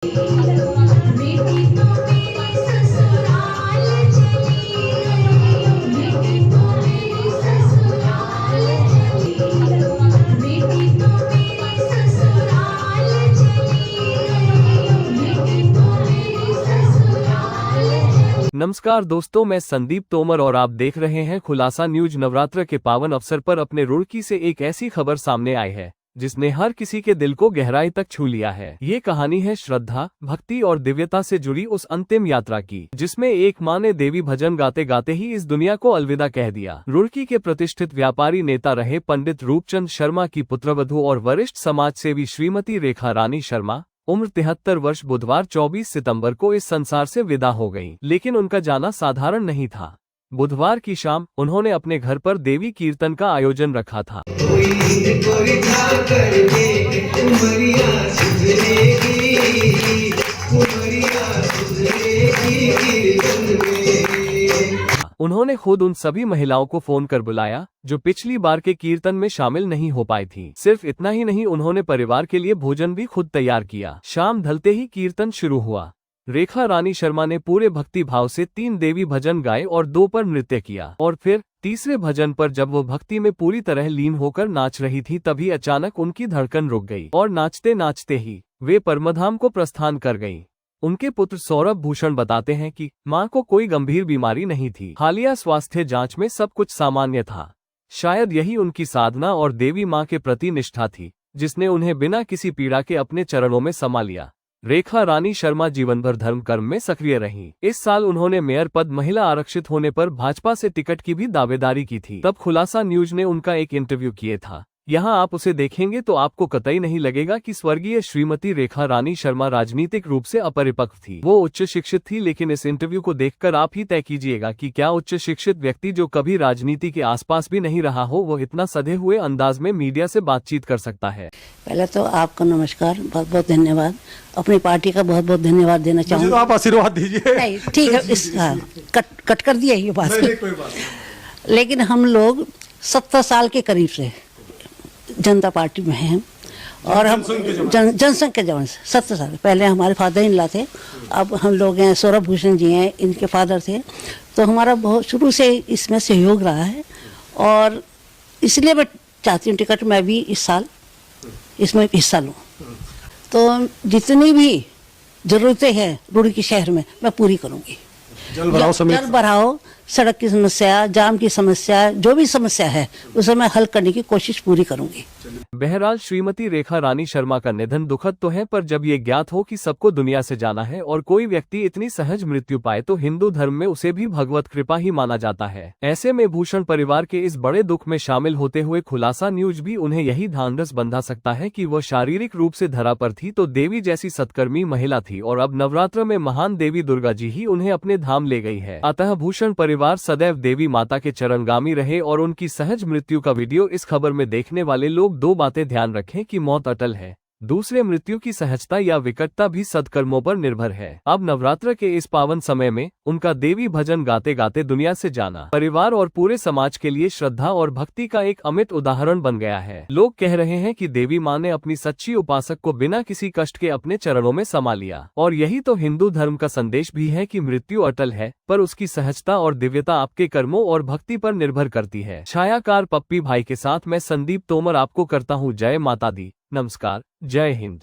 नमस्कार दोस्तों, मैं संदीप तोमर और आप देख रहे हैं खुलासा न्यूज। नवरात्र के पावन अवसर पर अपने रुड़की से एक ऐसी खबर सामने आई है जिसने हर किसी के दिल को गहराई तक छू लिया है। ये कहानी है श्रद्धा, भक्ति और दिव्यता से जुड़ी उस अंतिम यात्रा की, जिसमें एक माँ ने देवी भजन गाते गाते ही इस दुनिया को अलविदा कह दिया। रुड़की के प्रतिष्ठित व्यापारी नेता रहे पंडित रूपचंद शर्मा की पुत्रवधू और वरिष्ठ समाज सेवी श्रीमती रेखा रानी शर्मा उम्र 73 वर्ष बुधवार 24 सितंबर को इस संसार से विदा हो गईं। लेकिन उनका जाना साधारण नहीं था। बुधवार की शाम उन्होंने अपने घर पर देवी कीर्तन का आयोजन रखा था। उन्होंने खुद उन सभी महिलाओं को फोन कर बुलाया जो पिछली बार के कीर्तन में शामिल नहीं हो पाई थी। सिर्फ इतना ही नहीं, उन्होंने परिवार के लिए भोजन भी खुद तैयार किया। शाम ढलते ही कीर्तन शुरू हुआ। रेखा रानी शर्मा ने पूरे भक्ति भाव से 3 देवी भजन गाए और 2 पर नृत्य किया। और फिर तीसरे भजन पर जब वो भक्ति में पूरी तरह लीन होकर नाच रही थी, तभी अचानक उनकी धड़कन रुक गई और नाचते नाचते ही वे परमधाम को प्रस्थान कर गईं। उनके पुत्र सौरभ भूषण बताते हैं कि मां को कोई गंभीर बीमारी नहीं थी। हालिया स्वास्थ्य जांच में सब कुछ सामान्य था। शायद यही उनकी साधना और देवी मां के प्रति निष्ठा थी जिसने उन्हें बिना किसी पीड़ा के अपने चरणों में समा लिया। रेखा रानी शर्मा जीवन भर धर्म कर्म में सक्रिय रहीं। इस साल उन्होंने मेयर पद महिला आरक्षित होने पर भाजपा से टिकट की भी दावेदारी की थी। तब खुलासा न्यूज ने उनका एक इंटरव्यू किया था। यहाँ आप उसे देखेंगे तो आपको कतई नहीं लगेगा कि स्वर्गीय श्रीमती रेखा रानी शर्मा राजनीतिक रूप से अपरिपक्व थी। वो उच्च शिक्षित थी, लेकिन इस इंटरव्यू को देखकर आप ही तय कीजिएगा कि क्या उच्च शिक्षित व्यक्ति जो कभी राजनीति के आसपास भी नहीं रहा हो, वो इतना सधे हुए अंदाज में मीडिया से बातचीत कर सकता है। पहले तो आपको नमस्कार, बहुत बहुत धन्यवाद। अपनी पार्टी का बहुत बहुत धन्यवाद देना चाहूँगा। तो आप आशीर्वाद दीजिए। नहीं, ठीक है, इस कट कर दिया ये बात। कोई बात नहीं। लेकिन हम लोग 70 साल के करीब से जनता पार्टी में हैं और हम जनसंघ के जवान से 70 साल पहले हमारे फादर इन लॉ थे। अब हम लोग हैं, सौरभ भूषण जी हैं, इनके फादर थे। तो हमारा बहुत शुरू से इसमें सहयोग रहा है और इसलिए मैं चाहती हूँ टिकट मैं भी इस साल इसमें हिस्सा लूँ। तो जितनी भी ज़रूरतें हैं रुड़की शहर में मैं पूरी करूँगी। जल भराव, सड़क की समस्या, जाम की समस्या, जो भी समस्या है उसे मैं हल करने की कोशिश पूरी करूंगी। बहरहाल श्रीमती रेखा रानी शर्मा का निधन दुखद तो है, पर जब ये ज्ञात हो कि सबको दुनिया से जाना है और कोई व्यक्ति इतनी सहज मृत्यु पाए तो हिंदू धर्म में उसे भी भगवत कृपा ही माना जाता है। ऐसे में भूषण परिवार के इस बड़े दुख में शामिल होते हुए खुलासा न्यूज भी उन्हें यही ढांढस बंधा सकता है कि वह शारीरिक रूप से धरा पर थी तो देवी जैसी सत्कर्मी महिला थी, और अब नवरात्र में महान देवी दुर्गा जी ही उन्हें अपने धाम ले गई है। अतः भूषण परिवार सदैव देवी माता के चरणगामी रहे और उनकी सहज मृत्यु का वीडियो इस खबर में देखने वाले लोग 2 बातें ध्यान रखें कि मौत अटल है, दूसरे मृत्यु की सहजता या विकटता भी सत्कर्मों पर निर्भर है। अब नवरात्र के इस पावन समय में उनका देवी भजन गाते गाते दुनिया से जाना परिवार और पूरे समाज के लिए श्रद्धा और भक्ति का एक अमिट उदाहरण बन गया है। लोग कह रहे हैं कि देवी माँ ने अपनी सच्ची उपासक को बिना किसी कष्ट के अपने चरणों में समा लिया, और यही तो हिंदू धर्म का संदेश भी है कि मृत्यु अटल है, पर उसकी सहजता और दिव्यता आपके कर्मों और भक्ति पर निर्भर करती है। छायाकार पप्पी भाई के साथ मैं संदीप तोमर आपको करता हूँ जय माता दी, नमस्कार, जय हिंद।